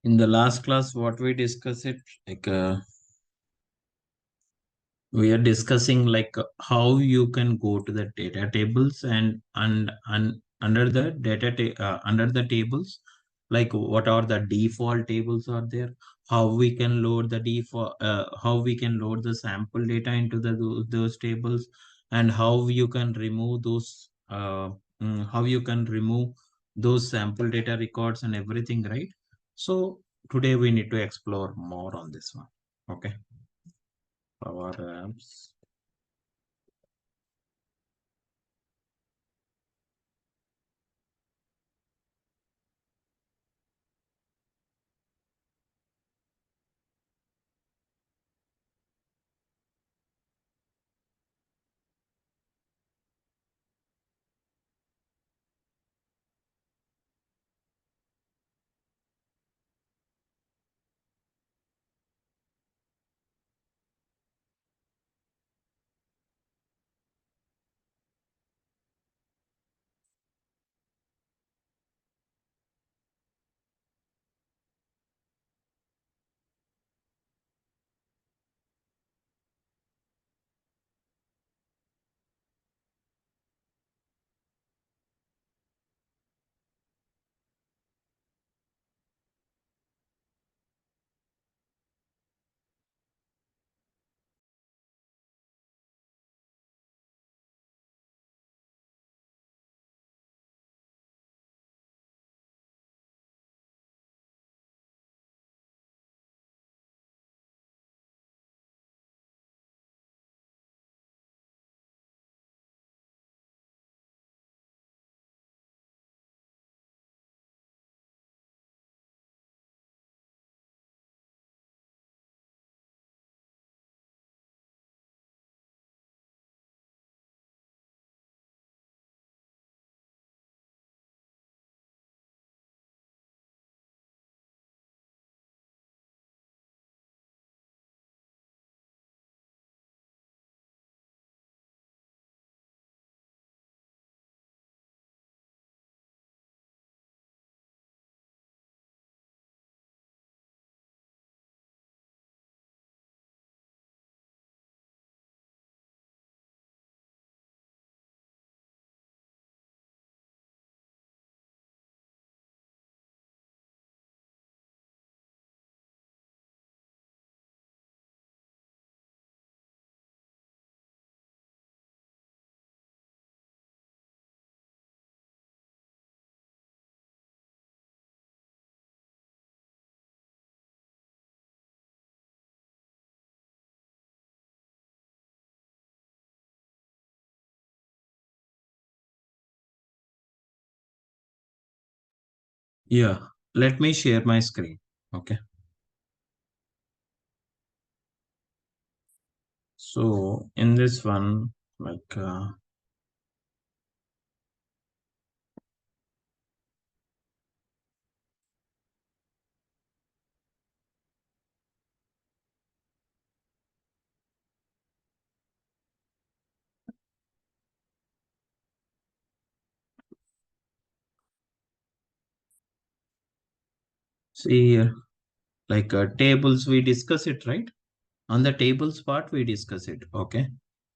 In the last class, what we discussed it we are discussing how you can go to the data tables and under the under the tables, like what are the default tables are there, how we can load the default, how we can load the sample data into those tables, and how you can remove those how you can remove those sample data records and everything, right? So today we need to explore more on this one. Okay. Power apps. Yeah, let me share my screen. Okay. So in this one, see here, tables, we discuss it, right? On the tables part, we discuss it. Okay.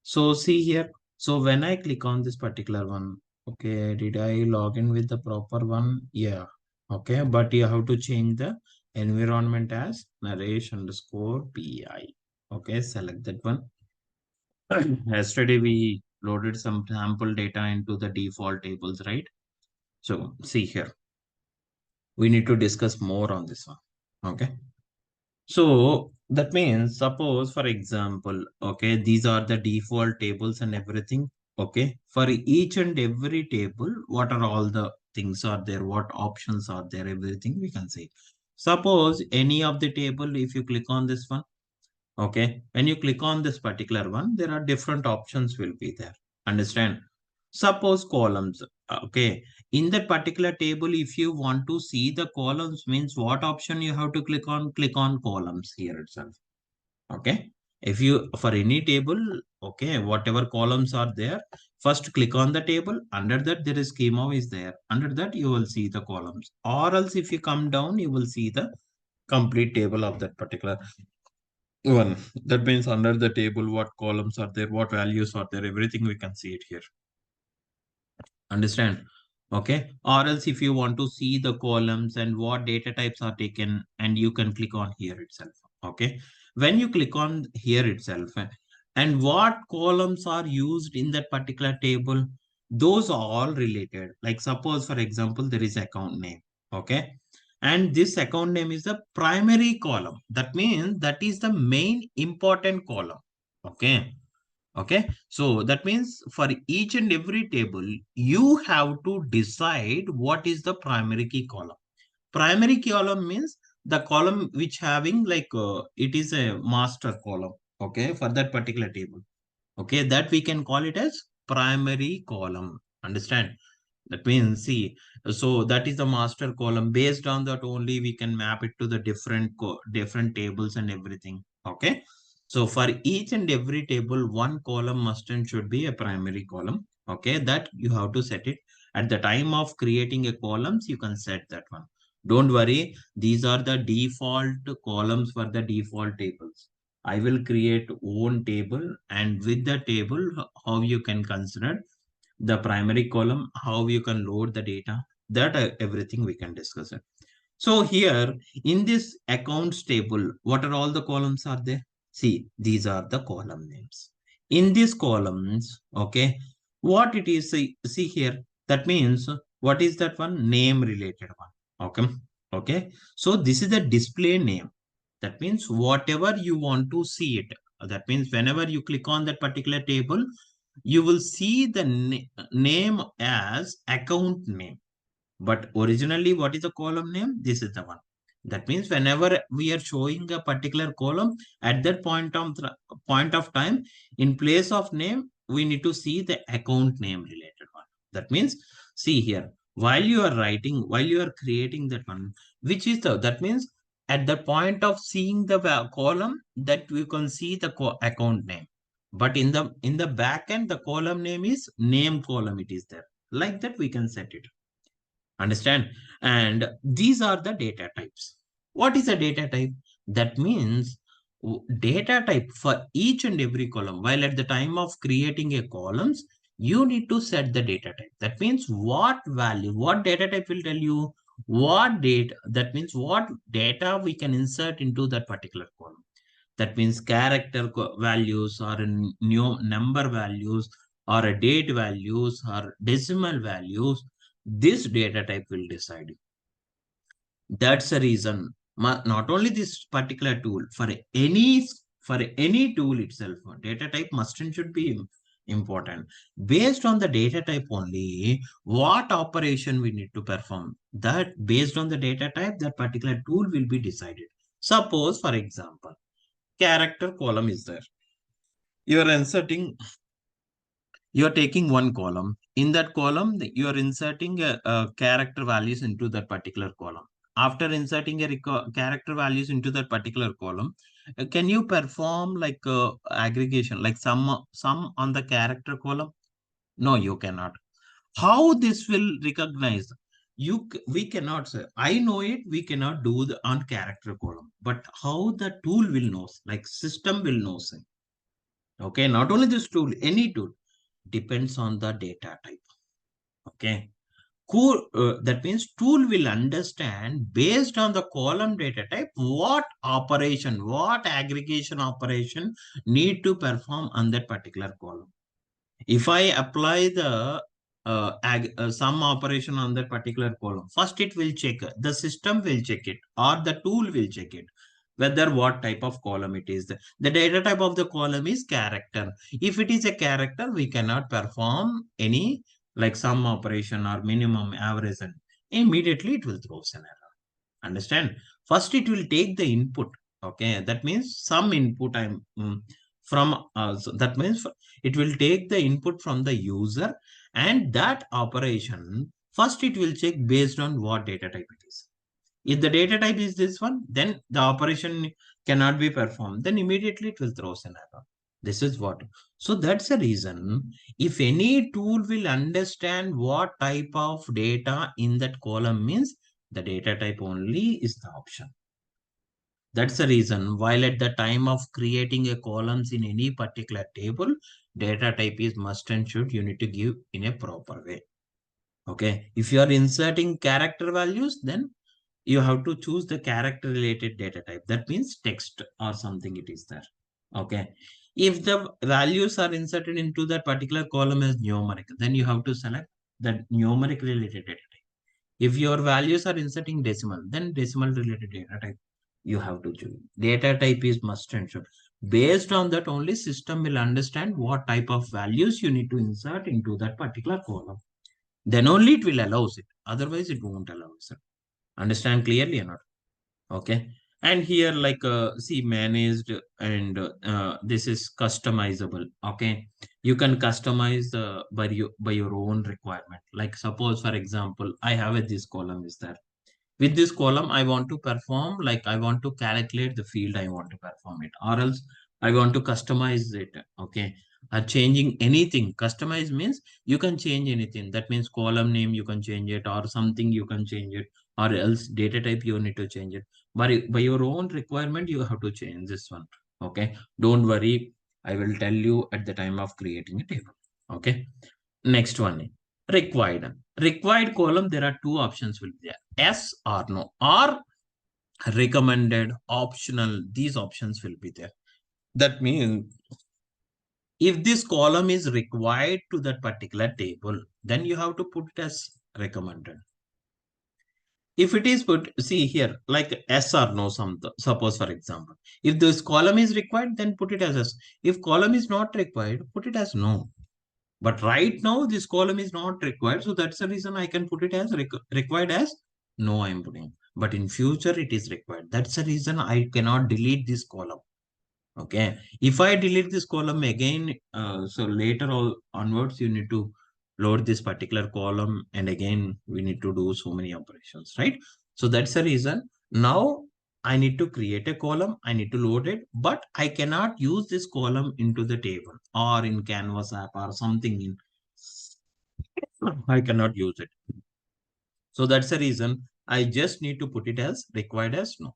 So see here. So when I click on this particular one, okay, did I log in with the proper one? Yeah. Okay. But you have to change the environment as Naresh underscore PI. Okay. Select that one. Yesterday we loaded some sample data into the default tables, right? So see here, we need to discuss more on this one. Okay. So that means, suppose for example, okay, these are the default tables and everything. Okay. For each and every table, what are all the things are there? What options are there? Everything we can see. Suppose any of the table, if you click on this one, okay, when you click on this particular one, there are different options will be there. Understand? Suppose columns. Okay. In that particular table, if you want to see the columns, means what option you have to click on? Click on columns here itself. Okay. If you, for any table, okay, whatever columns are there, first click on the table. Under that, there is schema is there. Under that, you will see the columns. Or else if you come down, you will see the complete table of that particular one. That means under the table, what columns are there, what values are there, everything we can see it here. Understand? Okay. Or else if you want to see the columns and what data types are taken, and you can click on here itself. Okay. When you click on here itself, and what columns are used in that particular table, those are all related. Like suppose, for example, there is account name. Okay. And this account name is the primary column. That means that is the main important column. Okay. Okay, so that means for each and every table, you have to decide what is the primary key column. Primary key column means the column which having like it is a master column. Okay, for that particular table. Okay, that we can call it as primary column. Understand? That means, see, so that is the master column. Based on that only we can map it to the different tables and everything. Okay. So for each and every table, one column must and should be a primary column. Okay. That you have to set it. At the time of creating a columns, you can set that one. Don't worry. These are the default columns for the default tables. I will create own table, and with the table, how you can consider the primary column, how you can load the data, that everything we can discuss it. So here in this accounts table, what are all the columns are there? See, these are the column names. In these columns, okay, what it is, see here, that means what is that one? Name related one. Okay. Okay. So this is the display name. That means whatever you want to see it. That means whenever you click on that particular table, you will see the name as account name. But originally, what is the column name? This is the one. That means whenever we are showing a particular column, at that point of time, in place of name, we need to see the account name related one. That means, see here, while you are writing, while you are creating that one, which is that means at the point of seeing the column, that you can see the account name. But in the back end, the column name is name column. It is there. Like that, we can set it. Understand? And these are the data types. What is a data type? That means data type for each and every column. While at the time of creating a columns, you need to set the data type. That means what value, what data type will tell you what data, that means what data we can insert into that particular column. That means character values or new number values or a date values or decimal values. This data type will decide. That's the reason. Not only this particular tool, for any tool itself, data type must and should be important. Based on the data type only, what operation we need to perform. That based on the data type, that particular tool will be decided. Suppose, for example, character column is there. You are inserting, you are taking one column. In that column, you are inserting a character values into that particular column. After inserting a character values into that particular column, can you perform like aggregation, like sum on the character column? No, you cannot. How this will recognize? We cannot say. I know it. We cannot do the on character column, but how the tool will know? Like system will know. Okay, not only this tool, any tool depends on the data type. Okay, cool. That means tool will understand based on the column data type what operation, what aggregation operation need to perform on that particular column. If I apply the some operation on that particular column, first it will check, the system will check it or the tool will check it, whether what type of column it is. The data type of the column is character. If it is a character, we cannot perform any like sum operation or minimum average, and immediately it will throw an error. Understand? First it will take the input. Okay, that means some input from so that means it will take the input from the user, and that operation first it will check based on what data type it is. If the data type is this one, then the operation cannot be performed. Then immediately it will throw an error. This is what. So that's the reason. If any tool will understand what type of data in that column means, the data type only is the option. That's the reason while at the time of creating a columns in any particular table, data type is must and should you need to give in a proper way. Okay. If you are inserting character values, then you have to choose the character related data type. That means text or something it is there. Okay. If the values are inserted into that particular column as numeric, then you have to select that numeric related data type. If your values are inserting decimal, then decimal related data type you have to choose. Data type is must and should. Based on that, only system will understand what type of values you need to insert into that particular column. Then only it will allow it. Otherwise, it won't allow it. Understand clearly or not? Okay. And here like see managed and this is customizable. Okay. You can customize by your own requirement. Like suppose for example, I have this column is there. With this column, I want to perform, like I want to calculate the field I want to perform it, or else I want to customize it. Okay. Changing anything. Customize means you can change anything. That means column name, you can change it, or something you can change it, or else data type, you need to change it. But by your own requirement, you have to change this one. Okay. Don't worry. I will tell you at the time of creating a table. Okay. Next one, required. Required column, there are two options will be there. Yes or no, or recommended, optional. These options will be there. That means if this column is required to that particular table, then you have to put it as recommended. If it is put, see here, like yes or no, suppose for example, if this column is required, then put it as yes. If column is not required, put it as no. But right now, this column is not required. So that's the reason I can put it as required as no, I'm putting. But in future, it is required. That's the reason I cannot delete this column. Okay. If I delete this column again, so later onwards, you need to load this particular column. And again, we need to do so many operations, right? So that's the reason. Now I need to create a column. I need to load it, but I cannot use this column into the table or in Canvas app or something in. I cannot use it. So that's the reason I just need to put it as required as no.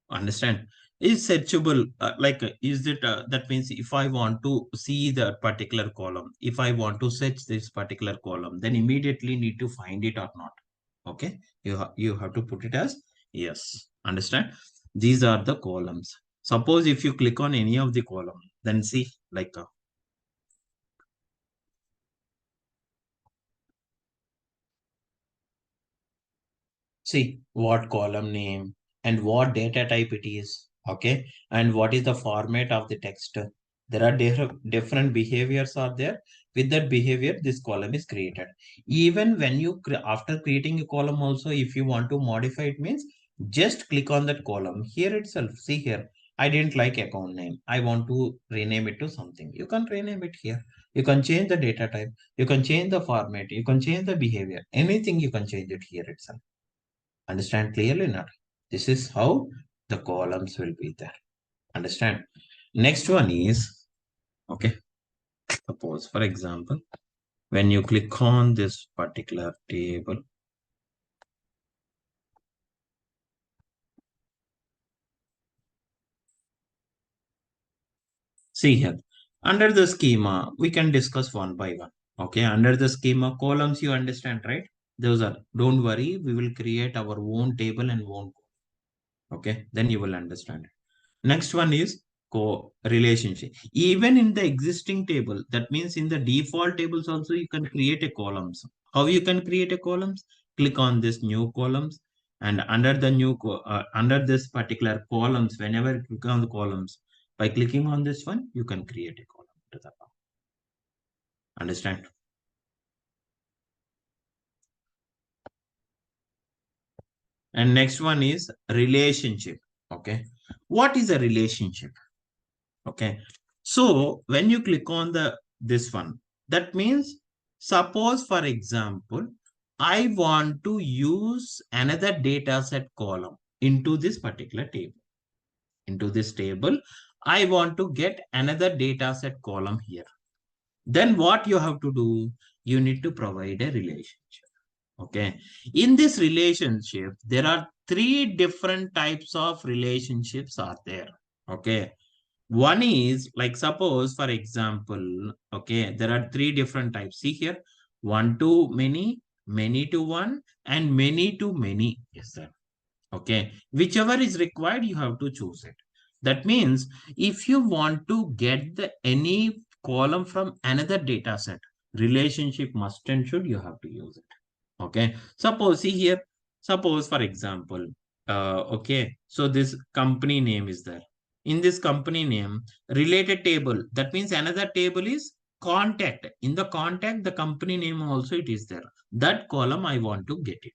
Understand? Is searchable, is it, that means if I want to see the particular column, if I want to search this particular column, then immediately need to find it or not. Okay. You have to put it as yes. Understand? These are the columns. Suppose if you click on any of the column, then see like see what column name and what data type it is. Okay. And what is the format of the text. There are different behaviors are there. With that behavior, this column is created. Even when you, after creating a column also, if you want to modify it means just click on that column here itself. See here. I didn't like account name. I want to rename it to something. You can rename it here. You can change the data type. You can change the format. You can change the behavior. Anything you can change it here itself. Understand clearly not? This is how the columns will be there. Understand? Next one is, okay, suppose for example, when you click on this particular table, see here, under the schema, we can discuss one by one. Okay, under the schema, columns you understand, right? Those are, don't worry, we will create our own table and own. Okay, then you will understand. Next one is co-relationship. Even in the existing table, that means in the default tables also, you can create a columns. How you can create a columns? Click on this new columns, and under the under this particular columns, whenever you click on the columns, by clicking on this one, you can create a column to the top. Understand? And next one is relationship. Okay. What is a relationship? Okay. So when you click on this one, that means suppose for example, I want to use another data set column into this particular table. Into this table, I want to get another data set column here. Then what you have to do? You need to provide a relationship. Okay. In this relationship, there are three different types of relationships are there. Okay. One is like, suppose, for example, okay, there are three different types. See here, one to many to one, and many to many is there. Okay. Whichever is required, you have to choose it. That means if you want to get the any column from another data set, relationship must and should, you have to use it. Okay. Suppose, see here, suppose for example, okay, so this company name is there. In this company name, related table, that means another table is contact. In the contact, the company name also it is there. That column I want to get it.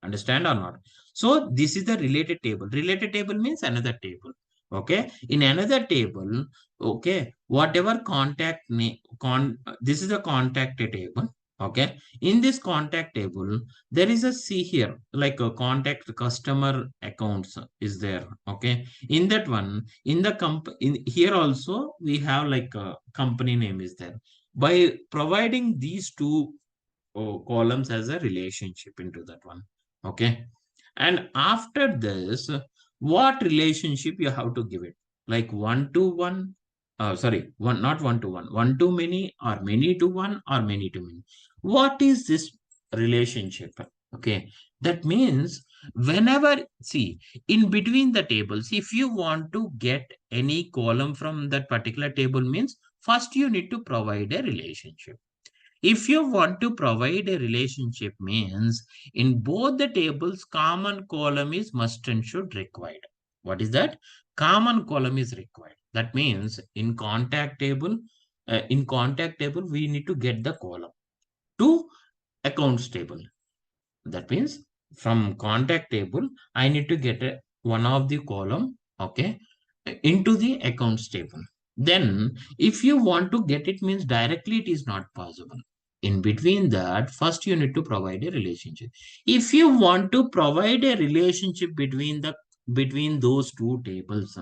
Understand or not? So this is the related table. Related table means another table. Okay. In another table, okay, whatever contact name, this is a contact table. Okay. In this contact table, there is a see here, like a contact customer accounts is there. Okay. In that one, in the in here also, we have like a company name is there. By providing these two columns as a relationship into that one. Okay. And after this, what relationship you have to give it? Like one to one, sorry, one, not one to one to many, or many to one, or many to many. What is this relationship? Okay. That means whenever, see, in between the tables, if you want to get any column from that particular table means, first you need to provide a relationship. If you want to provide a relationship means, in both the tables, common column is must and should required. What is that? Common column is required. That means in contact table, we need to get the column to accounts table. That means from contact table, I need to get one of the column, okay, into the accounts table. Then if you want to get it means directly, it is not possible. In between that, first you need to provide a relationship. If you want to provide a relationship between those two tables,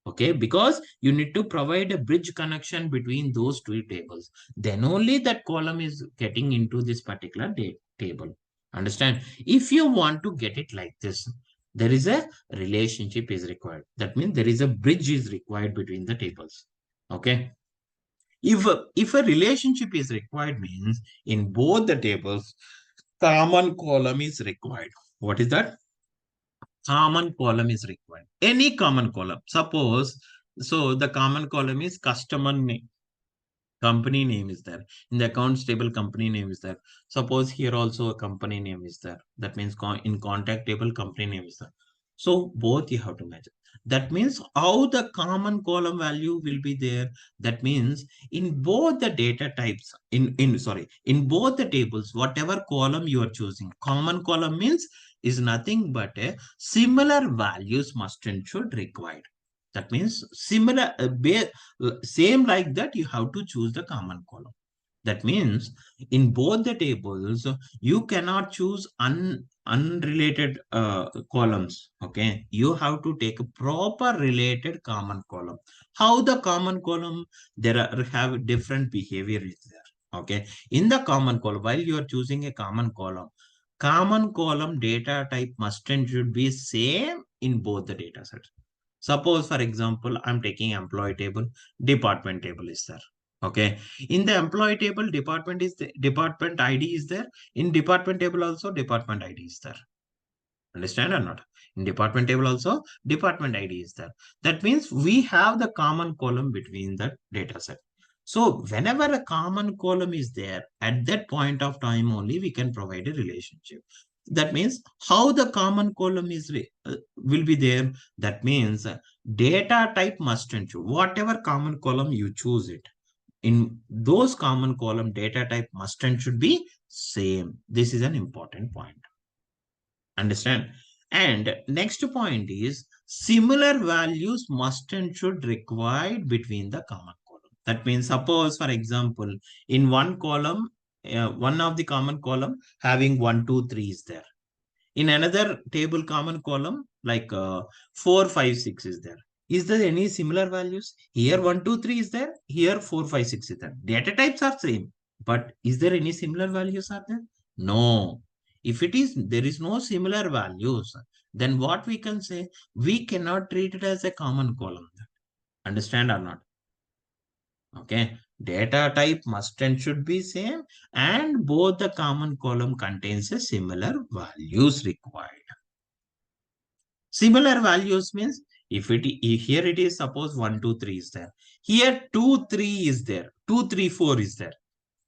okay, because you need to provide a bridge connection between those two tables, then only that column is getting into this particular table. Understand? If you want to get it like this, there is a relationship is required. That means there is a bridge is required between the tables. Okay. If a relationship is required means, in both the tables, common column is required. What is that? Common column is required. Any common column. Suppose, so the common column is customer name, company name is there. In the accounts table, company name is there. Suppose here also a company name is there. That means in contact table, company name is there. So both you have to match. That means how the common column value will be there. That means in both the data types, in both the tables, whatever column you are choosing, common column means is nothing but a similar values must and should required. That means similar, same like that, you have to choose the common column. That means in both the tables, you cannot choose unrelated columns. Okay. You have to take a proper related common column. How the common column, have different behavior is there. Okay. In the common column, while you are choosing a common column data type must and should be same in both the data sets. Suppose, for example, I'm taking employee table, department table is there. Okay. In the employee table, department ID is there. In department table also, department ID is there. Understand or not? In department table also, department ID is there. That means we have the common column between the data set. So whenever a common column is there, at that point of time only we can provide a relationship. That means how the common column will be there. That means data type must and should. Whatever common column you choose it, in those common column data type must and should be same. This is an important point. Understand? And next point is similar values must and should required between the common column. That means suppose, for example, in one column, one of the common column having 1, 2, 3 is there. In another table common column, like 4, 5, 6 is there. Is there any similar values? Here 1, 2, 3 is there. Here 4, 5, 6 is there. Data types are same. But is there any similar values are there? No. If it is, there is no similar values, then what we can say, we cannot treat it as a common column. Understand or not? Okay. Data type must and should be same, and both the common column contains a similar values required. Similar values means if here it is, suppose 1, 2, 3 is there. Here 2, 3 is there. 2, 3, 4 is there.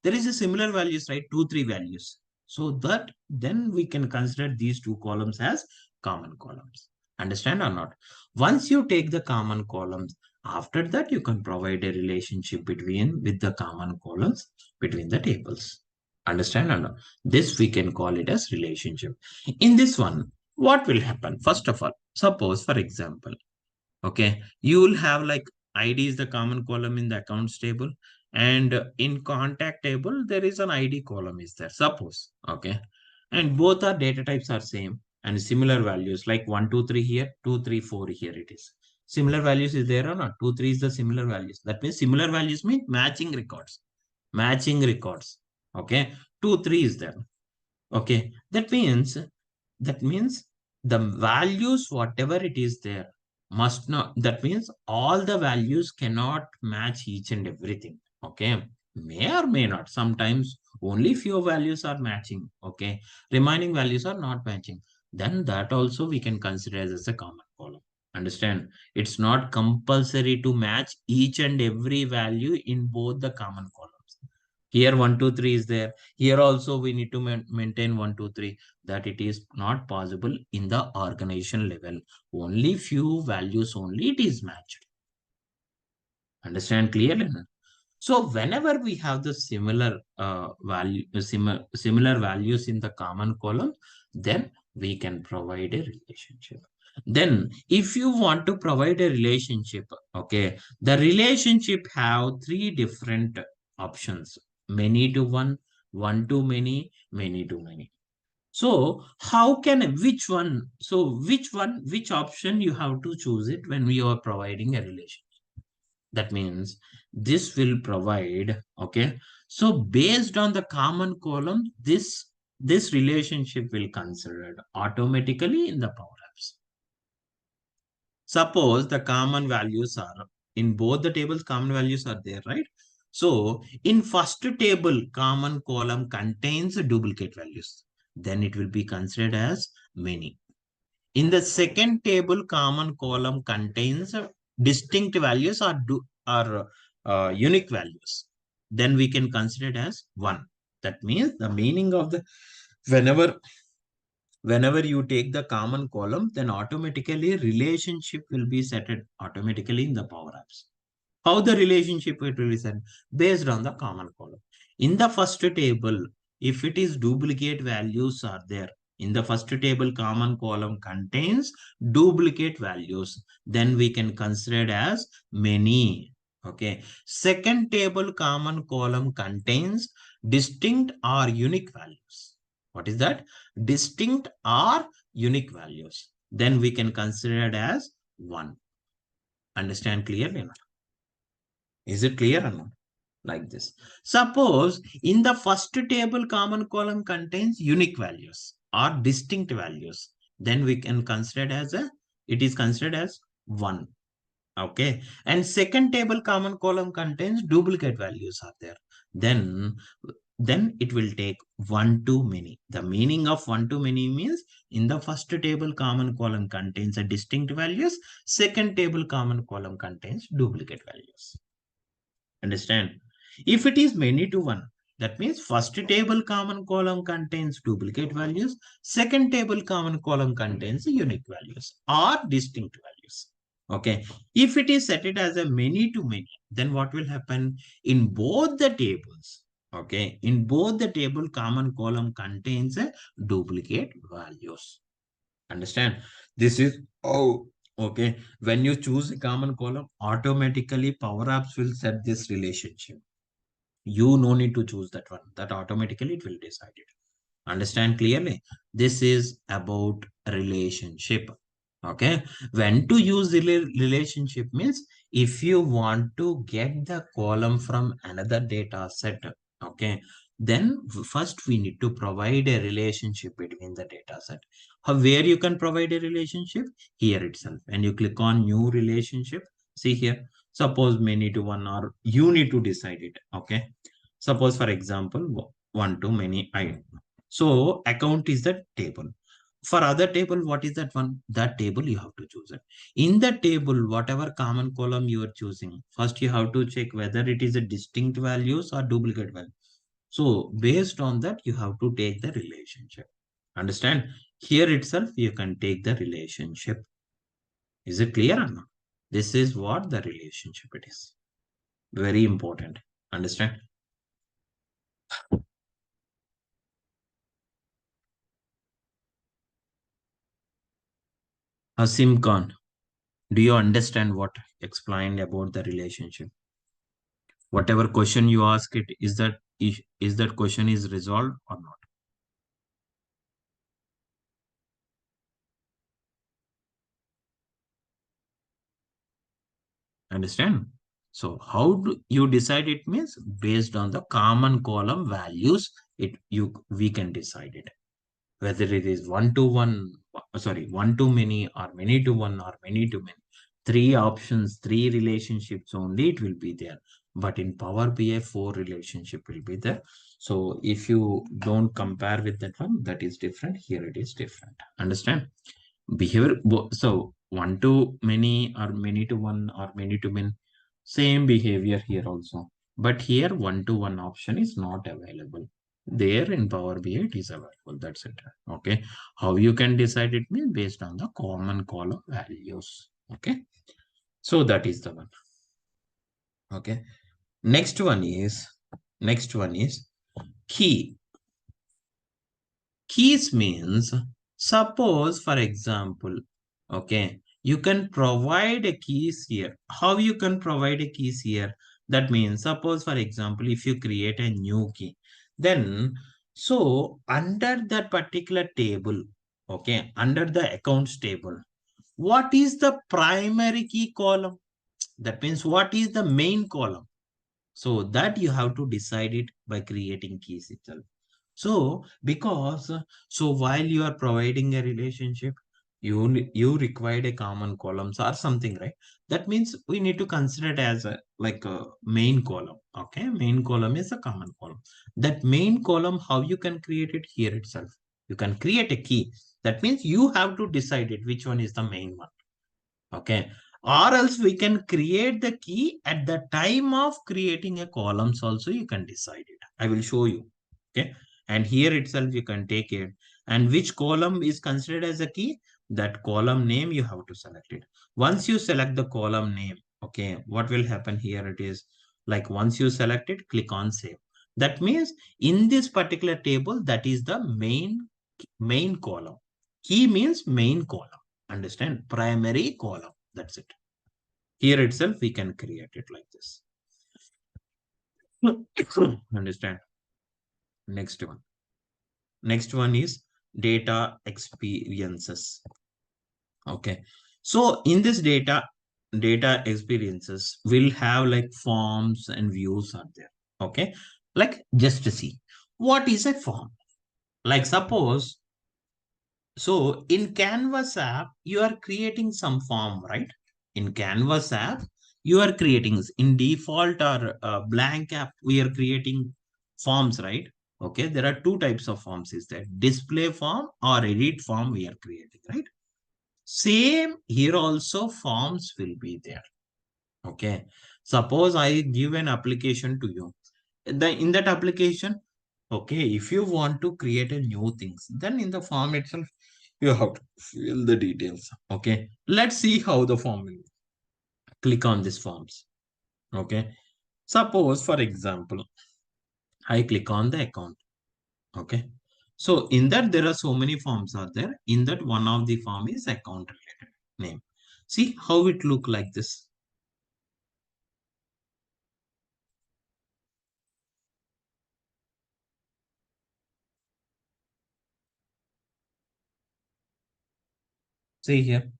There is a similar values, right? 2, 3 values. So that then we can consider these two columns as common columns. Understand or not? Once you take the common columns, after that you can provide a relationship with the common columns between the tables. Understand or not? This we can call it as relationship. In this one, what will happen? First of all, suppose for example, okay, you will have like ID is the common column in the accounts table, and in contact table there is an ID column is there, suppose. Okay, and both our data types are same and similar values, like 1, 2, 3 here, 2, 3, 4 here it is. Similar values is there or not? 2, 3 is the similar values. That means similar values mean matching records. Matching records. Okay, 2, 3 is there. Okay, that means the values, whatever it is there, must not, that means all the values cannot match each and everything. Okay, may or may not. Sometimes only few values are matching. Okay, remaining values are not matching. Then that also we can consider as a common column. Understand? It's not compulsory to match each and every value in both the common columns. Here 1, 2, 3 is there. Here also we need to maintain 1, 2, 3. That it is not possible in the organization level. Only few values only it is matched. Understand clearly? So whenever we have the similar values in the common column, then we can provide a relationship. Then if you want to provide a relationship, okay, the relationship have three different options: many to one, one to many, many to many. So how can which one? So which option you have to choose it when we are providing a relationship? That means this will provide, okay, so based on the common column, this relationship will considered automatically in the power apps. Suppose the common values are in both the tables, common values are there, right? So in first table, common column contains duplicate values, then it will be considered as many. In the second table, common column contains distinct values or unique values. Then we can consider it as one. That means the meaning of the whenever you take the common column, then automatically relationship will be set automatically in the Power Apps. How the relationship it will be set? Based on the common column. In the first table, if it is duplicate values are there, in the first table common column contains duplicate values, then we can consider it as many. Okay. Second table common column contains distinct or unique values. What is that? Distinct or unique values. Then we can consider it as one. Understand clearly? Is it clear or not? Like this. Suppose in the first table common column contains unique values or distinct values, then we can consider it is considered as one. Okay. And second table common column contains duplicate values are there. Then it will take one to many. The meaning of one to many means in the first table common column contains a distinct values. Second table common column contains duplicate values. Understand? If it is many to one, that means first table common column contains duplicate values. Second table common column contains unique values or distinct values. Okay. If it is set it as a many to many, then what will happen in both the tables? Okay. In both the table, common column contains a duplicate values. Understand? This is okay. When you choose a common column, automatically Power Apps will set this relationship. You no need to choose that one. That automatically it will decide it. Understand clearly? This is about relationship. Okay. When to use the relationship means if you want to get the column from another data set. Okay. Then first we need to provide a relationship between the data set. Where you can provide a relationship? Here itself. And you click on new relationship. See here. Suppose many to one, or you need to decide it. Okay. Suppose for example, one to many. So account is the table. For other table, what is that one? That table you have to choose it. In the table, whatever common column you are choosing, first you have to check whether it is a distinct values or duplicate value. So based on that, you have to take the relationship. Understand? Here itself, you can take the relationship. Is it clear or not? This is what the relationship it is. Very important. Understand? Asim Khan, do you understand what explained about the relationship? Whatever question you ask it, is that question is resolved or not? Understand? So how do you decide it means based on the common column values, we can decide it. Whether it is one to one, sorry, one to many or many to one or many to many. Three options, three relationships only it will be there. But in Power BI, four relationship will be there. So if you don't compare with that one, that is different. Here it is different. Understand? Behavior. So one to many or many to one or many to many. Same behavior here also. But here one to one option is not available. There in Power BI it is available. That's it. Okay. How you can decide it means based on the common column values. Okay. So that is the one. Okay. Next one is key. Keys means, suppose for example, okay, you can provide a keys here. How you can provide a keys here? That means, suppose for example, if you create a new key, then so under that particular table, okay, under the accounts table, what is the primary key column? That means what is the main column? So that you have to decide it by creating keys itself. So because so while you are providing a relationship, you required a common columns or something, right? That means we need to consider it as a like a main column. Okay, main column is a common column. That main column, how you can create it here itself? You can create a key. That means you have to decide it which one is the main one. Okay. Or else we can create the key at the time of creating a columns also you can decide it. I will show you. Okay. And here itself you can take it. And which column is considered as a key? That column name you have to select it. Once you select the column name, okay, what will happen here? It is like once you select it, click on save. That means in this particular table, that is the main column. Key means main column. Understand? Primary column. That's it. Here itself, we can create it like this. Understand? Next one. Next one is data experiences. Okay. So in this data experiences will have like forms and views are there. Okay. Like just to see what is a form. Like suppose, so in Canvas app, you are creating some form, right? In Canvas app, you are creating in default or blank app, we are creating forms, right? Okay, there are two types of forms is there, display form or edit form we are creating, right? Same here also forms will be there. Okay, suppose I give an application to you. In that application, okay, if you want to create a new things, then in the form itself, you have to fill the details. Okay, let's see how the form will click on these forms. Okay, suppose for example, I click on the account. Okay, so in that there are so many forms are there. In that one of the form is account related name. See how it look like this. See here.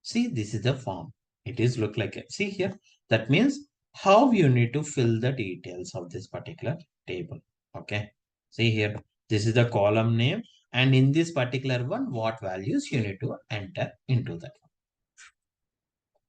See, this is the form. It is look like it. See here. That means how you need to fill the details of this particular table. Okay. See here, this is the column name. And in this particular one, what values you need to enter into that.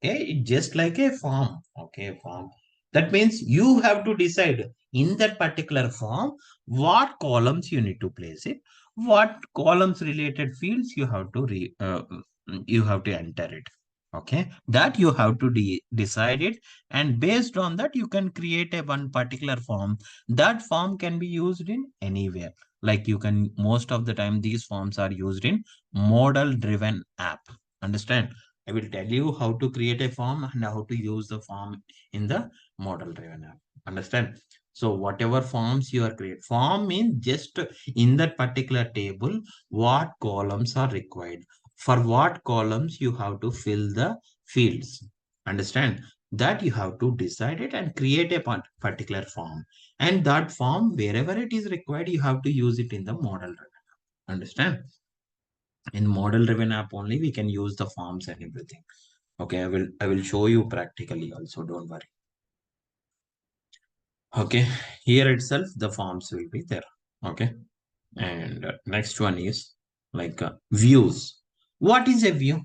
Okay, just like a form. Okay, form. That means you have to decide in that particular form what columns you need to place it, what columns related fields you have to enter it. Okay, that you have to decide it, and based on that you can create a one particular form. That form can be used in anywhere. Like you can, most of the time these forms are used in model driven app. Understand? I will tell you how to create a form and how to use the form in the model driven app. Understand? So whatever forms you are create, form means just in that particular table, what columns are required. For what columns you have to fill the fields. Understand? That you have to decide it and create a particular form. And that form, wherever it is required, you have to use it in the model driven app. Understand? In model driven app only we can use the forms and everything. Okay, I will show you practically also, don't worry. Okay, here itself the forms will be there. Okay, and next one is like views. What is a view?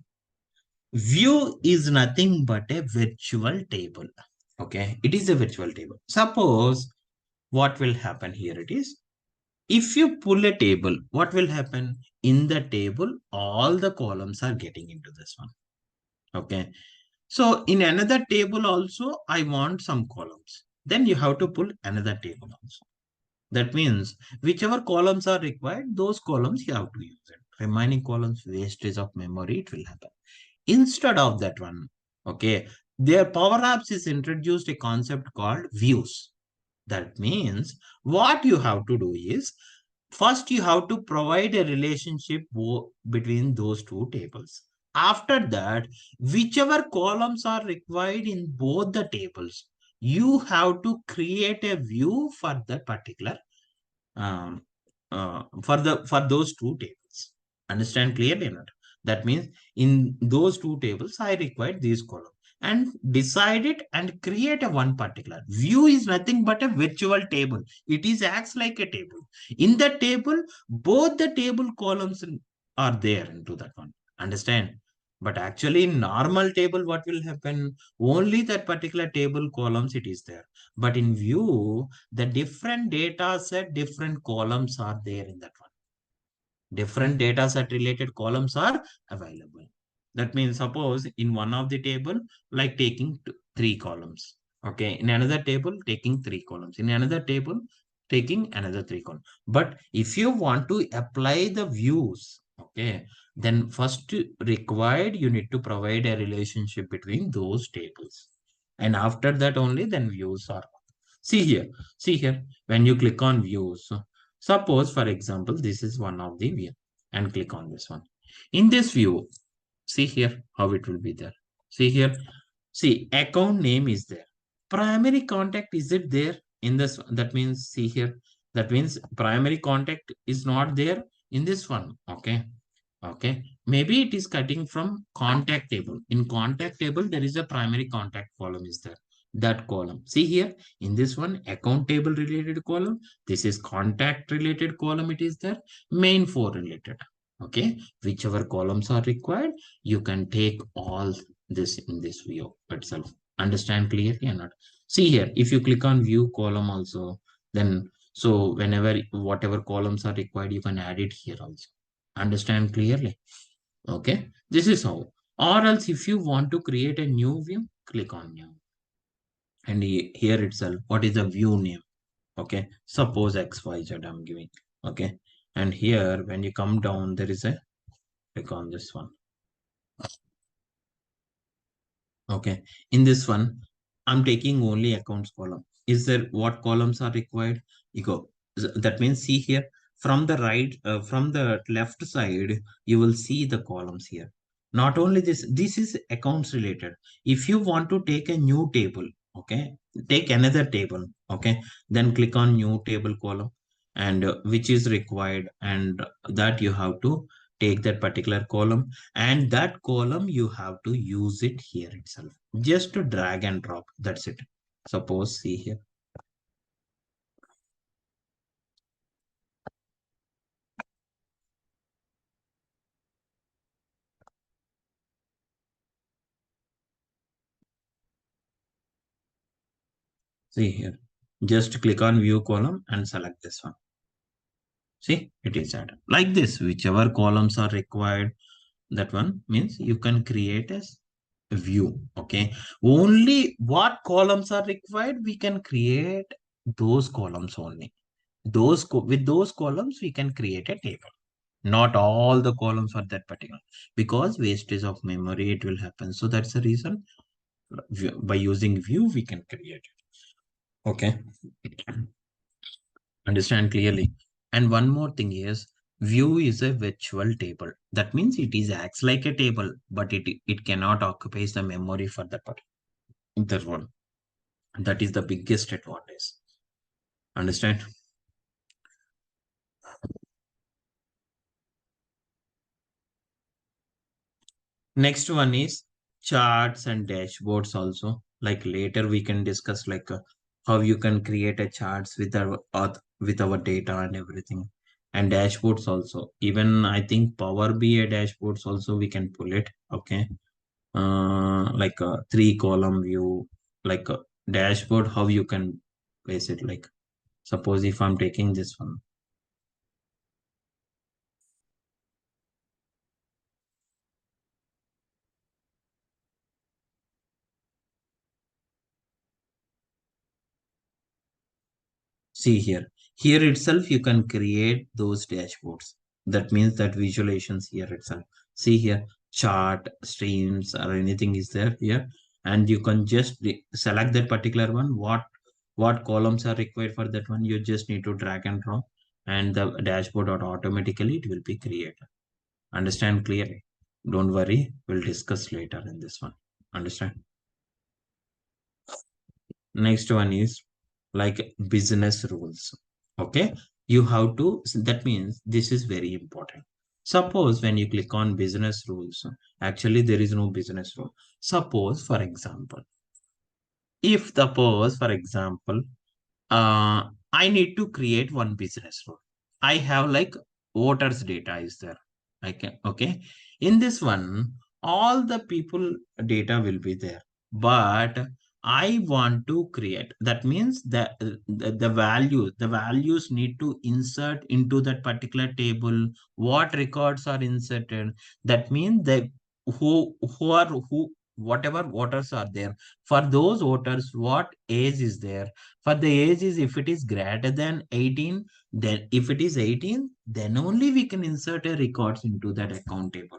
View is nothing but a virtual table. Okay, it is a virtual table. Suppose what will happen here, it is, if you pull a table, what will happen? In the table all the columns are getting into this one. Okay, so in another table also, I want some columns. Then you have to pull another table also. That means whichever columns are required, those columns you have to use it. Remaining columns, wastage of memory, it will happen. Instead of that one, okay, their Power Apps is introduced a concept called views. That means what you have to do is, first you have to provide a relationship between those two tables. After that, whichever columns are required in both the tables, you have to create a view for that particular um, for those two tables. Understand clearly or not? That means in those two tables, I require these columns and decide it and create a one particular view. Is nothing but a virtual table. It is acts like a table. In the table, both the table columns are there into that one. Understand? But actually, in normal table, what will happen? Only that particular table columns it is there. But in view, the different data set, different columns are there in that one. Different data set related columns are available. That means suppose in one of the table, like taking three columns. Okay. In another table, taking three columns. In another table, taking another three columns. But if you want to apply the views, okay, then first required, you need to provide a relationship between those tables. And after that only, then views are. See here, when you click on views, suppose for example, this is one of the view and click on this one. In this view, see here how it will be there. See here, see account name is there. Primary contact, is it there in this? That means see here, that means primary contact is not there in this one. Okay. Okay. Maybe it is cutting from contact table. In contact table, there is a primary contact column is there. That column. See here, in this one, account table related column. This is contact related column. It is there. Main for related. Okay. Whichever columns are required, you can take all this in this view itself. Understand clearly or not? See here, if you click on view column also, then so whenever whatever columns are required, you can add it here also. Understand clearly? Okay, this is how. Or else if you want to create a new view, click on new. And here itself, what is the view name? Okay, suppose XYZ I'm giving. Okay, and here when you come down, there is a, click on this one. Okay, in this one, I'm taking only accounts column. Is there what columns are required? You go. That means see here from the right, from the left side, you will see the columns here. Not only this, this is accounts related. If you want to take a new table, okay, take another table, okay, then click on new table column and which is required, and that you have to take that particular column, and that column you have to use it here itself. Just to drag and drop. That's it. Suppose see here. See here, just click on view column and select this one. See, it is added like this. Whichever columns are required, that one means you can create as a view. Okay, only what columns are required, we can create those columns only. With those columns, we can create a table. Not all the columns are that particular, because wastage of memory it will happen. So that's the reason by using view we can create it. Okay, understand clearly. And one more thing is, view is a virtual table. That means it is acts like a table, but it cannot occupy the memory for that particular one. That is the biggest advantage. Understand? Next one is charts and dashboards also. Like later we can discuss like how you can create a charts with our data and everything. And dashboards also. Even I think Power BI dashboards also we can pull it. Okay. Like a 3 column view, like a dashboard, how you can place it. Like suppose if I'm taking this one. See here. Here itself, you can create those dashboards. That means that visualizations here itself. See here, chart, streams, or anything is there here. And you can just select that particular one. What columns are required for that one? You just need to drag and drop. And the dashboard automatically it will be created. Understand clearly? Don't worry. We'll discuss later in this one. Understand? Next one is like business rules. Okay, you have to, that means this is very important. Suppose when you click on business rules, actually there is no business rule. Suppose for example, if the pose for example, I need to create one business rule. I have like voters data is there. I can, okay. In this one, all the people data will be there. But I want to create. That means that the values need to insert into that particular table. What records are inserted. That means that who whatever voters are there. For those voters, what age is there? For the age is, if it is greater than 18, then if it is 18, then only we can insert a records into that account table.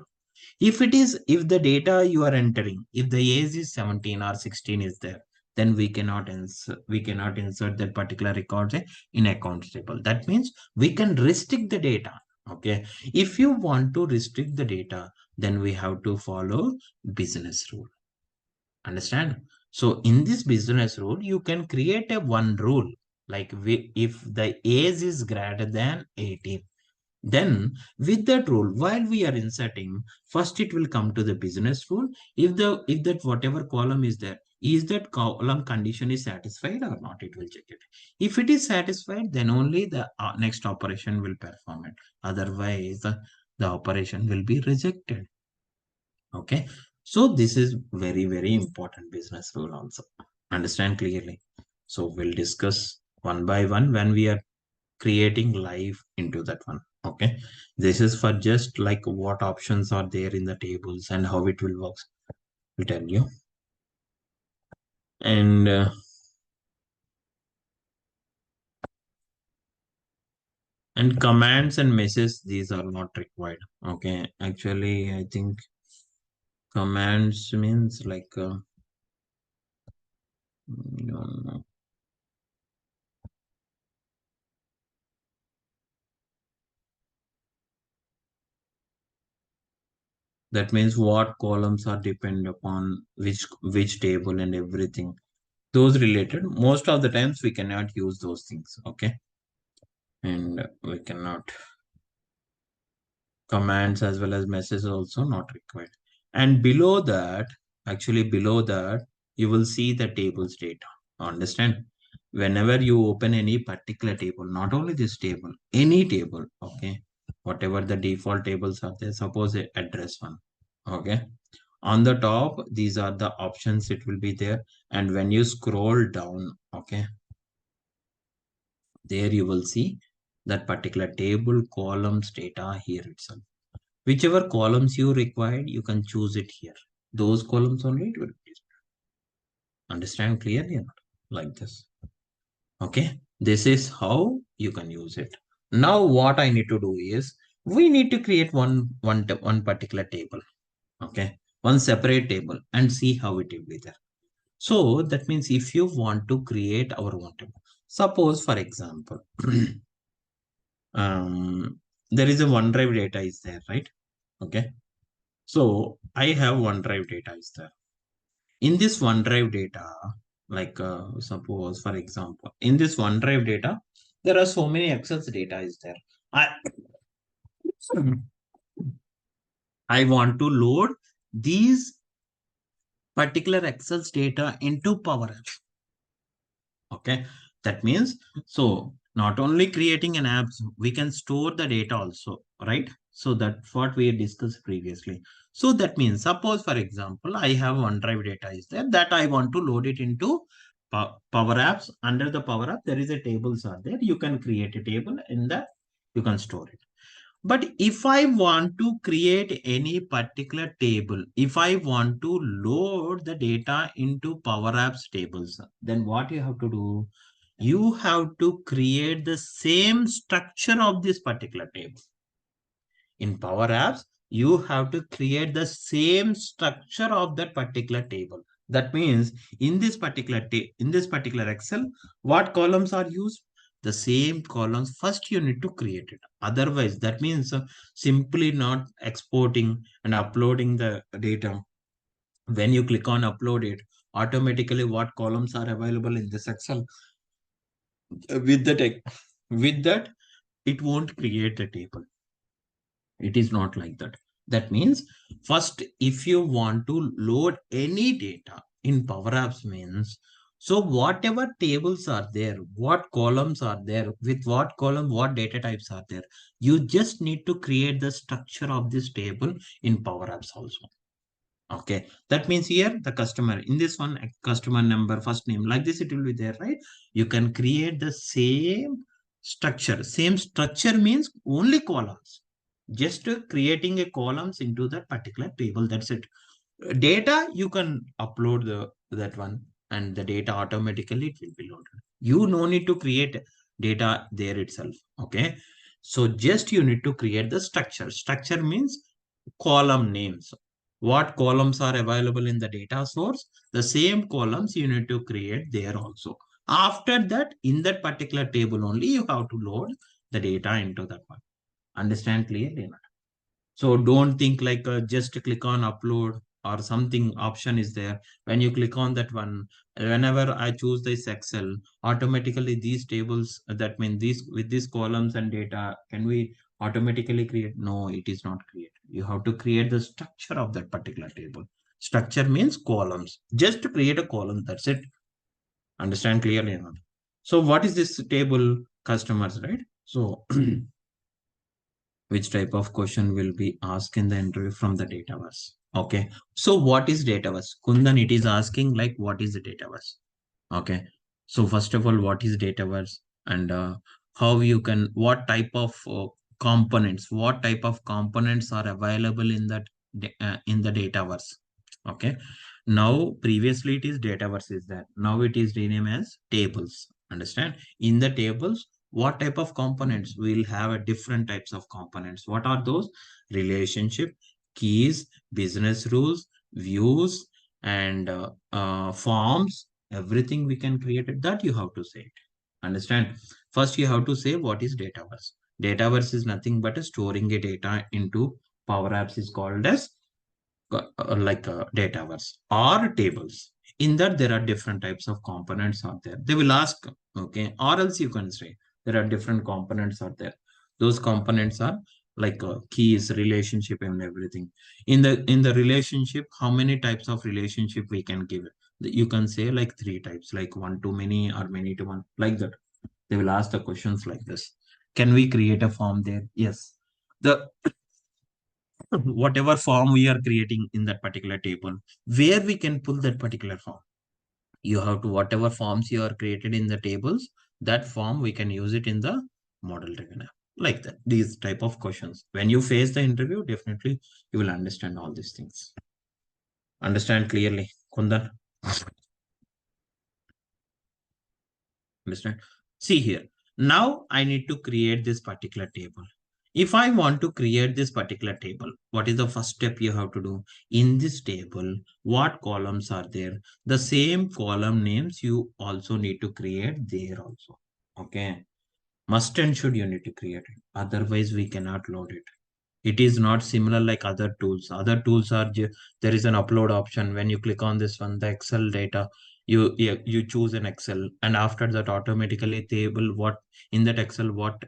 If the data you are entering, if the age is 17 or 16 is there, then we cannot insert that particular records in accounts table. That means we can restrict the data. Okay. If you want to restrict the data, then we have to follow business rule. Understand? So in this business rule, you can create a one rule. Like if the age is greater than 18, then with that rule, while we are inserting, first it will come to the business rule. If that whatever column is there, is that column condition is satisfied or not, it will check it. If it is satisfied, then only the next operation will perform it. Otherwise, the operation will be rejected. Okay. So this is very, very important business rule also. Understand clearly. So we'll discuss one by one when we are creating live into that one. Okay. This is for just like what options are there in the tables and how it will work. I'll tell you. And commands and messages, these are not required. Okay. Actually, I think commands means like no. That means what columns are depend upon which table and everything. Those related. Most of the times we cannot use those things. Okay. And we cannot commands as well as messages also not required. And below that, actually below that, you will see the tables data. Understand? Whenever you open any particular table, not only this table, any table, okay, whatever the default tables are there, suppose a address one, okay, On the top, these are the options, it will be there. And when you scroll down, okay, there you will see that particular table columns data here itself. Whichever columns you required, you can choose it here. Those columns only it will be. Understand clearly or not? Like this. Okay. This is how you can use it. Now what I need to do is we need to create one particular table. Okay. One separate table and see how it will be there. So that means if you want to create our own table, suppose for example, there is a OneDrive data is there, right? Okay. So I have OneDrive data is there. In this OneDrive data, like suppose for example, in this OneDrive data, there are so many Excel data is there. I want to load these particular Excel data into Power Apps. Okay, that means so not only creating an app, we can store the data also, right? So that's what we discussed previously. So that means suppose for example, I have OneDrive data is there that I want to load it into Power Apps. Under the Power App, there is a tables are there. You can create a table in that you can store it. But if I want to create any particular table, if I want to load the data into Power Apps tables, then what you have to do? You have to create the same structure of this particular table. In Power Apps, you have to create the same structure of that particular table. That means in this particular Excel, what columns are used? The same columns. First, you need to create it. Otherwise, that means simply not exporting and uploading the data. When you click on upload it, automatically what columns are available in this Excel? With that, it won't create a table. It is not like that. That means first, if you want to load any data in Power Apps means, so whatever tables are there, what columns are there, with what column, what data types are there, you just need to create the structure of this table in Power Apps also. Okay, that means here the customer in this one, customer number, first name, like this, it will be there, right? You can create the same structure. Same structure means only columns. Just creating a columns into that particular table. That's it. Data you can upload that one, and the data automatically it will be loaded. You no need to create data there itself. Okay, so just you need to create the structure. Structure means column names. What columns are available in the data source, the same columns you need to create there also. After that, in that particular table only, you have to load the data into that one. Understand clearly? So don't think like just click on upload or something option is there. When you click on that one, whenever I choose this Excel, automatically these tables, that mean these with these columns and data, can we automatically create? No, it is not created. You have to create the structure of that particular table. Structure means columns. Just to create a column, that's it. Understand clearly or not? So what is this table customers, right? So which type of question will be asked in the interview from the Dataverse. Okay. So what is Dataverse? Kundan, it is asking like, what is the Dataverse? Okay. So first of all, what is Dataverse and how you can, what type of components are available in that in the Dataverse? Okay. Now, previously it is Dataverse is there. Now it is renamed as tables. Understand? In the tables, what type of components? We'll have a different types of components. What are those? Relationship, keys, business rules, views, and forms. Everything we can create it. That you have to say it. Understand? First, you have to say what is Dataverse. Dataverse is nothing but a storing a data into Power Apps is called as like Dataverse or tables. In that, there are different types of components out there. They will ask, okay, or else you can say there are different components out there. Those components are like keys, relationship, and everything. In the relationship, how many types of relationship we can give? You can say like three types, like one to many or many to one, like that. They will ask the questions like this. Can we create a form there? Yes. The whatever form we are creating in that particular table, where we can pull that particular form. You have to, whatever forms you are created in the tables, that form we can use it in the model driven app. Like that, these type of questions. When you face the interview, definitely you will understand all these things. Understand clearly, Kundan? Understand? See here. Now I need to create this particular table. If I want to create this particular table, what is the first step you have to do? In this table, what columns are there? The same column names you also need to create there also. Okay. Must and should you need to create it. Otherwise, we cannot load it. It is not similar like other tools. Other tools are there is an upload option. When you click on this one, the Excel data, you choose an Excel, and after that automatically table what in that Excel what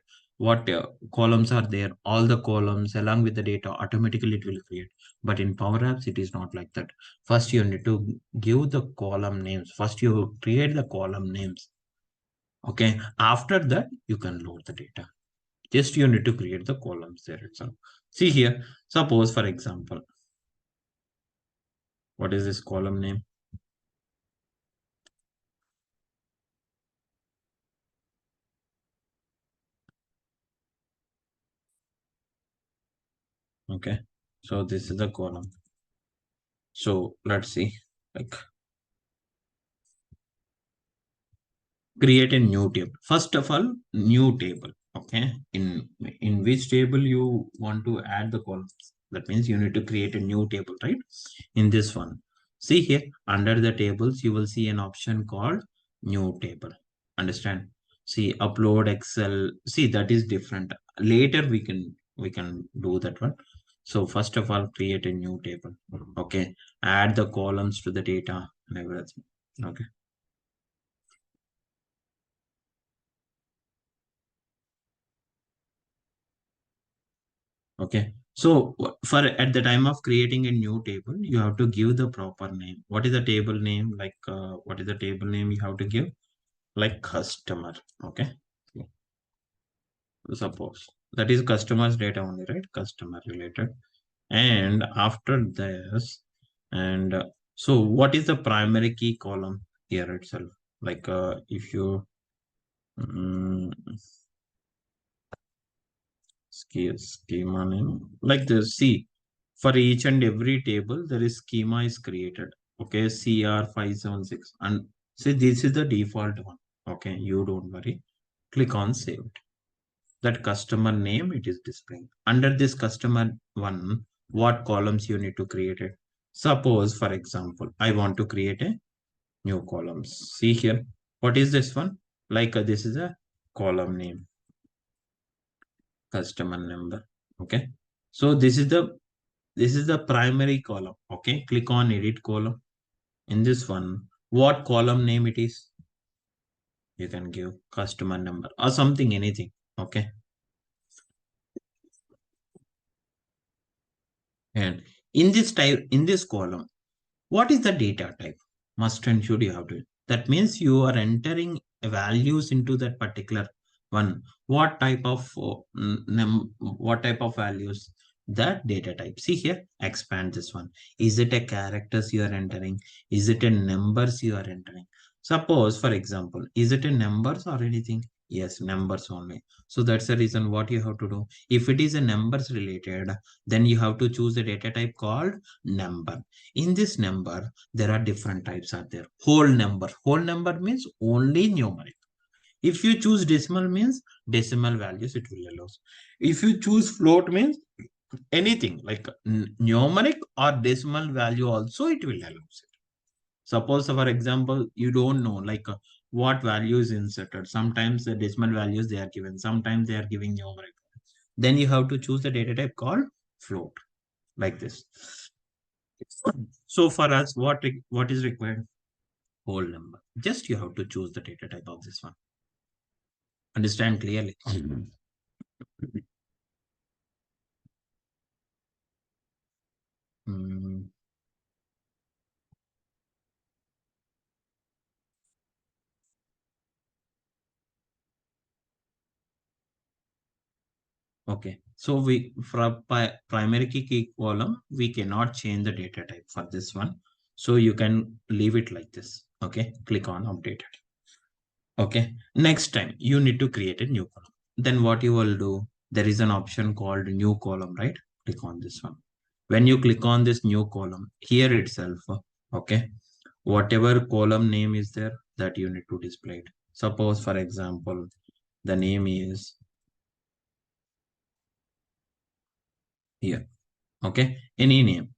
columns are there. All the columns along with the data automatically it will create. But in Power Apps, it is not like that. First, you need to give the column names. First, you create the column names. Okay. After that, you can load the data. Just you need to create the columns there itself. See here, suppose for example, what is this column name? Okay, so this is the column. So let's see, like create a new table. First of all, new table. Okay, in which table you want to add the columns? That means you need to create a new table, right? In this one, see here under the tables, you will see an option called new table. Understand? See upload Excel. See that is different. Later we can do that one. So first of all, create a new table. Okay, add the columns to the data and everything. Okay. Okay. So for at the time of creating a new table, you have to give the proper name. What is the table name? Like what is the table name you have to give? Like customer. Okay. Suppose that is customers data only, right? Customer related. And after this, and so what is the primary key column here itself? Like if you mm, schema name like this. See, for each and every table, there is schema is created. Okay, CR576. And see, this is the default one. Okay, you don't worry. Click on save it. That customer name, it is displaying. Under this customer one, what columns you need to create it? Suppose, for example, I want to create a new columns. See here. What is this one? Like this is a column name, customer number. Okay. So this is the primary column. Okay, click on edit column. In this one, what column name it is? You can give customer number or something, anything. Okay, and in this type, in this column, what is the data type? Must and should you have to. That means you are entering values into that particular one. What type of what type of values? That data type. See here, expand this one. Is it a characters you are entering? Is it a numbers you are entering? Suppose, for example, is it a numbers or anything? Yes, numbers only. So that's the reason what you have to do. If it is a numbers related, then you have to choose a data type called number. In this number, there are different types are there. Whole number. Whole number means only numeric. If you choose decimal means decimal values it will allow. If you choose float means anything like numeric or decimal value also it will allow it. Suppose for example, you don't know like what value is inserted. Sometimes the decimal values they are given. Sometimes they are giving numeric. Then you have to choose the data type called float like this. So for us, what is required? Whole number. Just you have to choose the data type of this one. Understand clearly. Mm, Okay, so we from primary key column, we cannot change the data type for this one. So you can leave it like this. Okay, click on update it. Okay, next time you need to create a new column. Then what you will do, there is an option called new column, right? Click on this one. When you click on this new column here itself, okay, whatever column name is there that you need to display it. Suppose, for example, the name is here. Okay, any name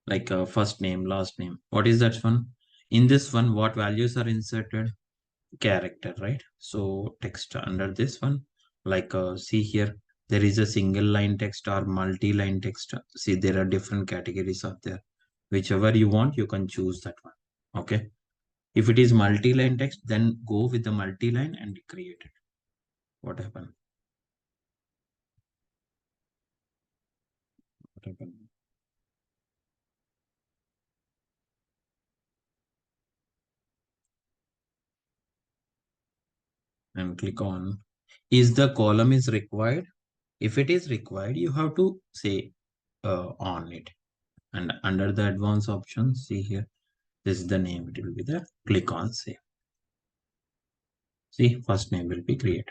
like first name, last name. What is that one? In this one, what values are inserted? Character, right? So text under this one, like see here, there is a single line text or multi-line text. See, there are different categories out there. Whichever you want, you can choose that one. Okay. If it is multi-line text, then go with the multi-line and create it. What happened? What happened? And click on, is the column is required? If it is required, you have to say on it. And under the advanced options, see here, this is the name, it will be there. Click on save. See, first name will be created.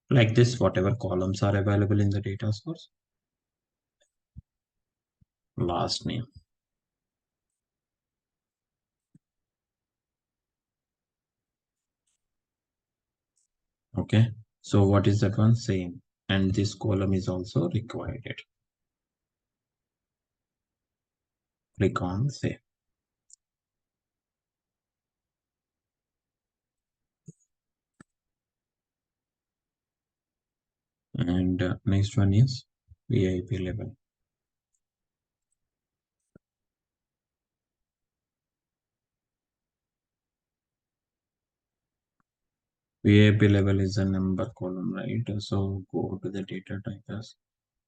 Like this, whatever columns are available in the data source, last name. Okay. So what is that one? Same. And this column is also required. Click on save. And next one is VIP level. VIP level is a number column, right? So go to the data type as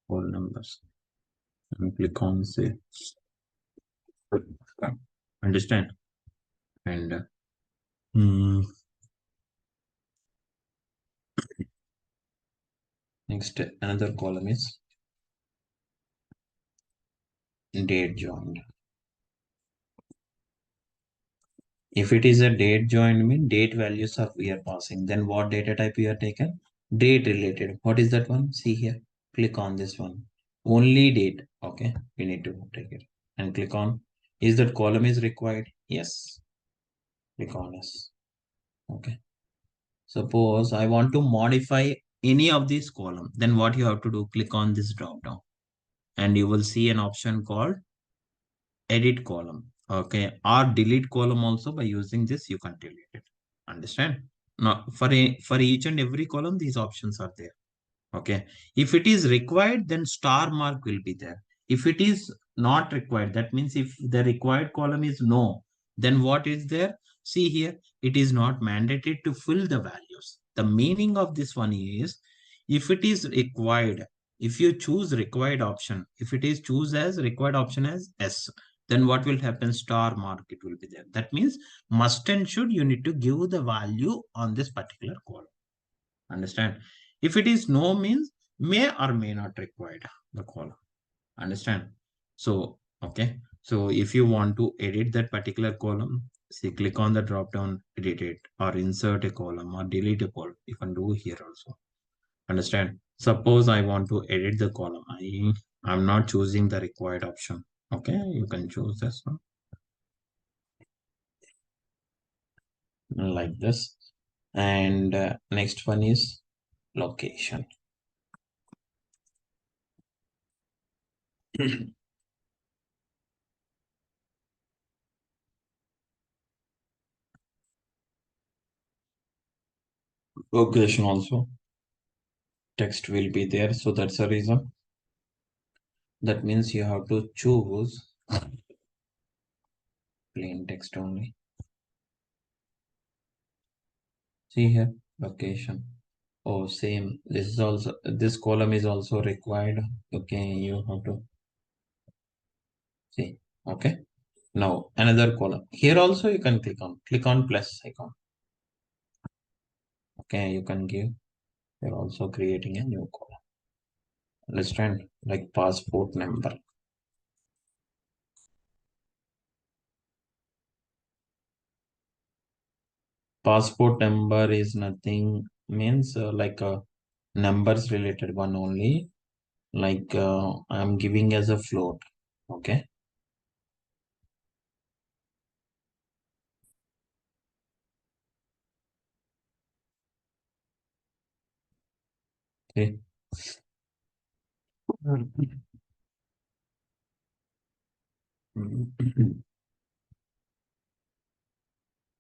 whole numbers and click on save. Understand? And hmm, next, another column is date joined. If it is a date joined, mean date values are we are passing. Then what data type we are taken? Date related. What is that one? See here. Click on this one. Only date. Okay. We need to take it and click on. Is that column is required? Yes. Click on yes. Okay. Suppose I want to modify any of these column. Then what you have to do? Click on this drop down and you will see an option called edit column. Okay, or delete column. Also by using this you can delete it. Understand? Now for each and every column these options are there. Okay, if it is required then star mark will be there. If it is not required, that means if the required column is no, then what is there? See here, it is not mandated to fill the values. The meaning of this one is, if it is required, if you choose required option, if it is choose as required option as S, then what will happen? Star mark it will be there. That means must and should you need to give the value on this particular column. Understand? If it is no means may or may not required the column. Understand? So, okay. So if you want to edit that particular column, see, click on the drop down, edit it, or insert a column or delete a column. You can do here also. Understand? Suppose I want to edit the column. I'm not choosing the required option. Okay, you can choose this one like this. And next one is location. Location also. Text will be there. So that's the reason. That means you have to choose plain text only. See here, location. Oh, same. This is also, this column is also required. Okay, you have to see. Okay. Now another column. Here also you can click on plus icon. Okay, you can give. You're also creating a new column. Understand? Like passport number. Passport number is nothing, means like a numbers related one only. Like I'm giving as a float. Okay. Okay.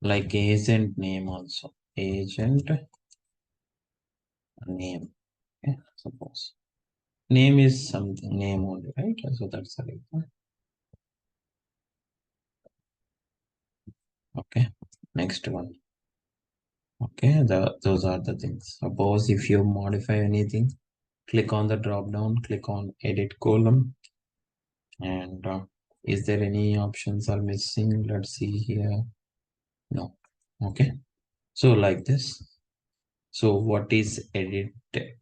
Like agent name also. Agent name. Okay. Suppose. Name is something, name only, right? So that's the reason. Okay. Next one. Okay. Those are the things. Suppose if you modify anything, click on the drop down, click on edit column, and is there any options are missing? Let's see here. No. Okay. So like this. So what is edit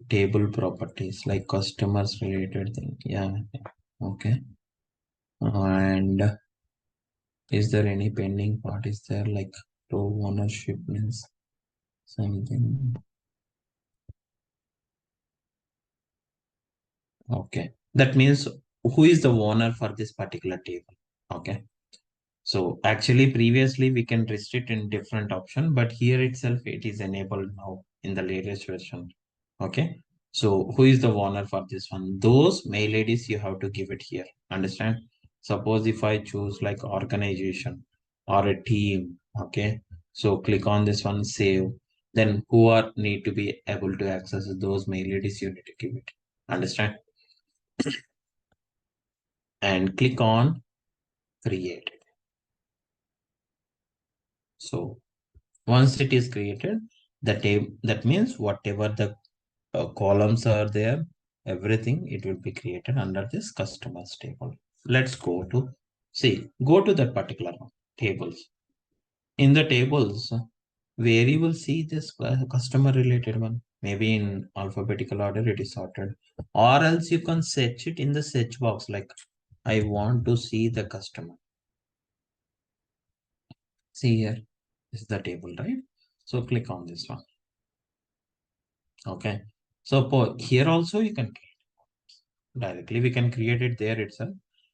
table properties, like customers related thing? Yeah. Okay. And is there any pending part? Is there like row ownership means something? Okay. That means who is the owner for this particular table? Okay. So actually previously we can restrict in different option, but here itself it is enabled now in the latest version. Okay. So who is the owner for this one? Those mail IDs you have to give it here. Understand? Suppose if I choose like organization or a team, okay. So click on this one, save. Then who are need to be able to access those mail IDs you need to give it. Understand? And click on create. So once it is created, the table, that means whatever the columns are there, everything it will be created under this customers table. Let's go to see, go to that particular one, tables. In the tables, where you will see this customer related one, maybe in alphabetical order it is sorted, or else you can search it in the search box like I want to see the customer. See here, this is the table, right? So click on this one. Okay. So here also you can directly, we can create it there itself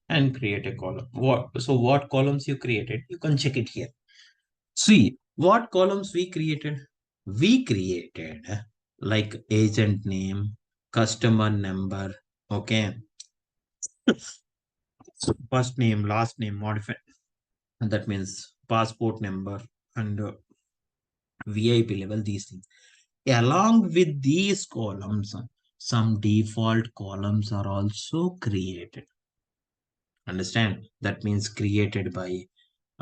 and create a column. What columns you created, you can check it here. See what columns we created. We created like agent name, customer number. Okay. So first name, last name, modify. That means passport number and VIP level, these things. Along with these columns, some default columns are also created. Understand? That means created by,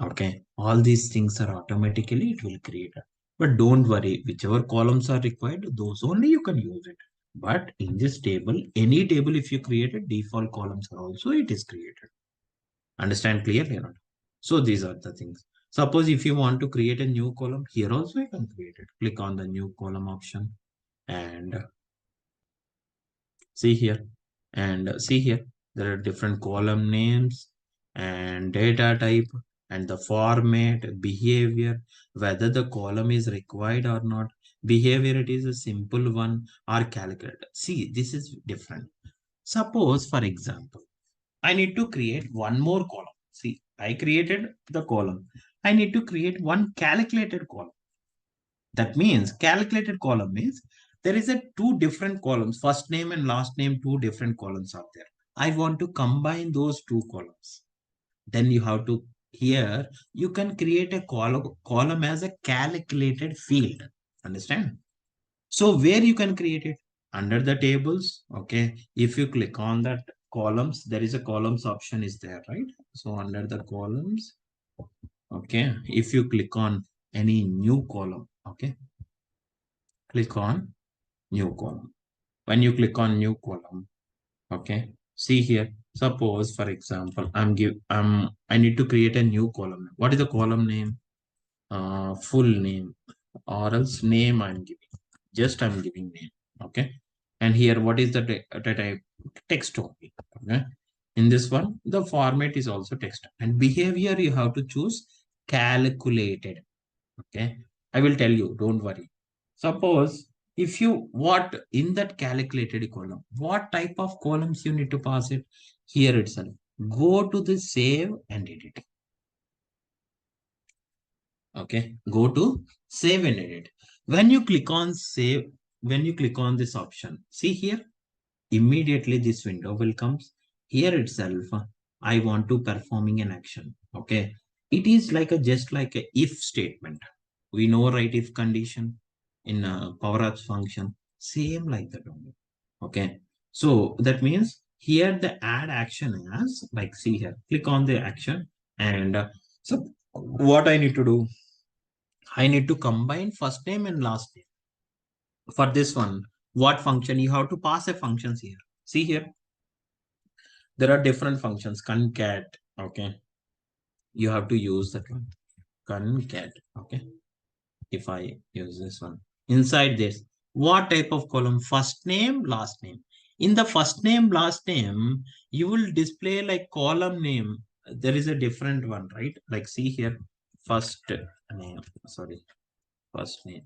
okay. All these things are automatically, it will create. But don't worry, whichever columns are required, those only you can use it. But in this table, any table, if you created, default columns are also, it is created. Understand clearly or not? So these are the things. Suppose if you want to create a new column, here also you can create it. Click on the new column option and see here. And see here, there are different column names and data type and the format, behavior, whether the column is required or not. Behavior, it is a simple one or calculated. See, this is different. Suppose, for example, I need to create one more column. See, I created the column. I need to create one calculated column. That means calculated column means there is a two different columns, first name and last name, two different columns are there. I want to combine those two columns. Then you have to, here you can create a column as a calculated field. Understand? So where you can create it? Under the tables. Okay. If you click on that columns, there is a columns option is there, right? So under the columns, okay. If you click on any new column, okay, click on new column. When you click on new column, okay, see here, suppose for example, I need to create a new column. What is the column name? Full name or else name I'm giving. Just I'm giving name. Okay. And here, what is the type? Text only. Okay. In this one, the format is also text. And behavior, you have to choose calculated. Okay. I will tell you, don't worry. Suppose if you, what in that calculated column, what type of columns you need to pass it here itself. Go to the save and edit. Okay. Go to save and edit. When you click on save, when you click on this option, see here, immediately this window will come. Here itself, I want to performing an action. Okay. It is like a just like a if statement. We know, right? If condition in Power Apps function, same like that only. Okay. So that means here the add action as like, see here, click on the action. And so what I need to do, I need to combine first name and last name. For this one, what function you have to pass a functions here. See here, there are different functions. Concat. Okay. You have to use that one. Concat. Okay. If I use this one inside this, what type of column? First name, last name. In the first name, last name, you will display like column name. There is a different one, right? Like see here, first name, sorry, first name.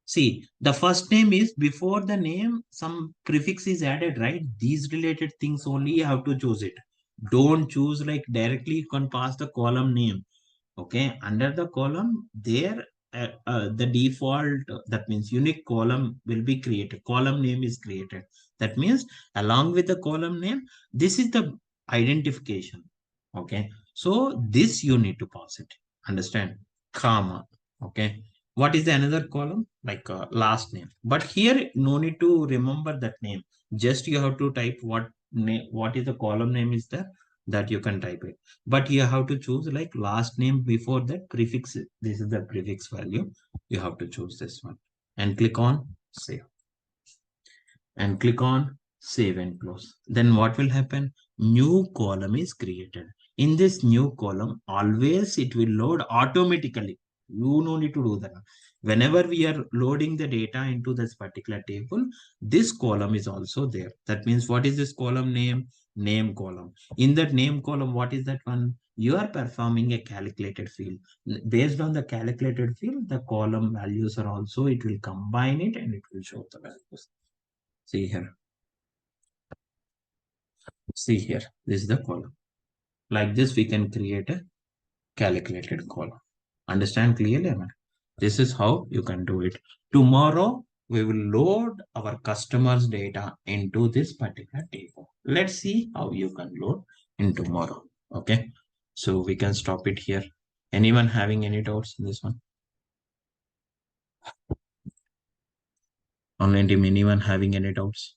See, the first name is before the name, some prefix is added, right? These related things only you have to choose it. Don't choose like directly, you can pass the column name. Okay, under the column, there the default, that means unique column will be created. Column name is created. That means along with the column name, this is the identification. Okay, so this you need to pass it. Understand? Comma. Okay. What is the another column? Like last name. But here, no need to remember that name. Just you have to type what name, what is the column name is there, that you can type it. But you have to choose like last name before that prefix. This is the prefix value. You have to choose this one and click on save and click on save and close. Then what will happen? New column is created. In this new column, always it will load automatically. You no need to do that. Whenever we are loading the data into this particular table, this column is also there. That means what is this column name? Name column. In that name column, what is that one? You are performing a calculated field. Based on the calculated field, the column values are also, it will combine it and it will show the values. See here. See here. This is the column. Like this, we can create a calculated column. Understand clearly, man? This is how you can do it. Tomorrow, we will load our customers' data into this particular table. Let's see how you can load in tomorrow. Okay. So we can stop it here. Anyone having any doubts in this one? Online team, anyone having any doubts?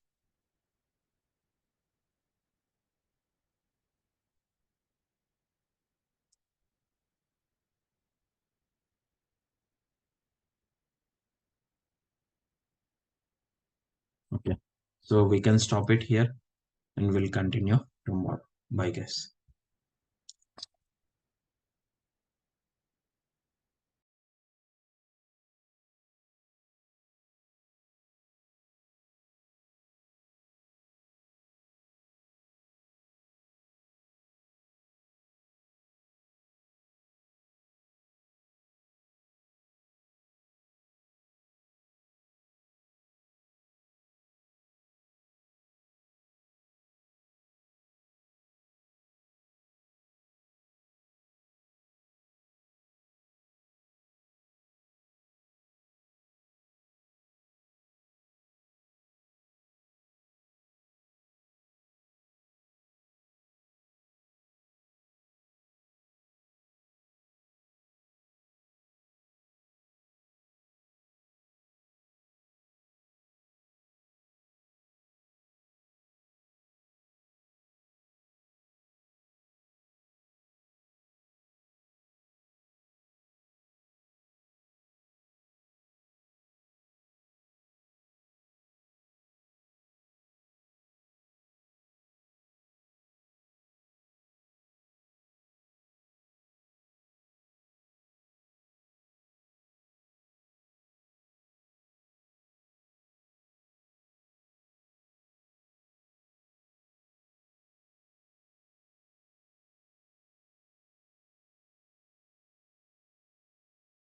Okay. So we can stop it here and we'll continue tomorrow. Bye, guys.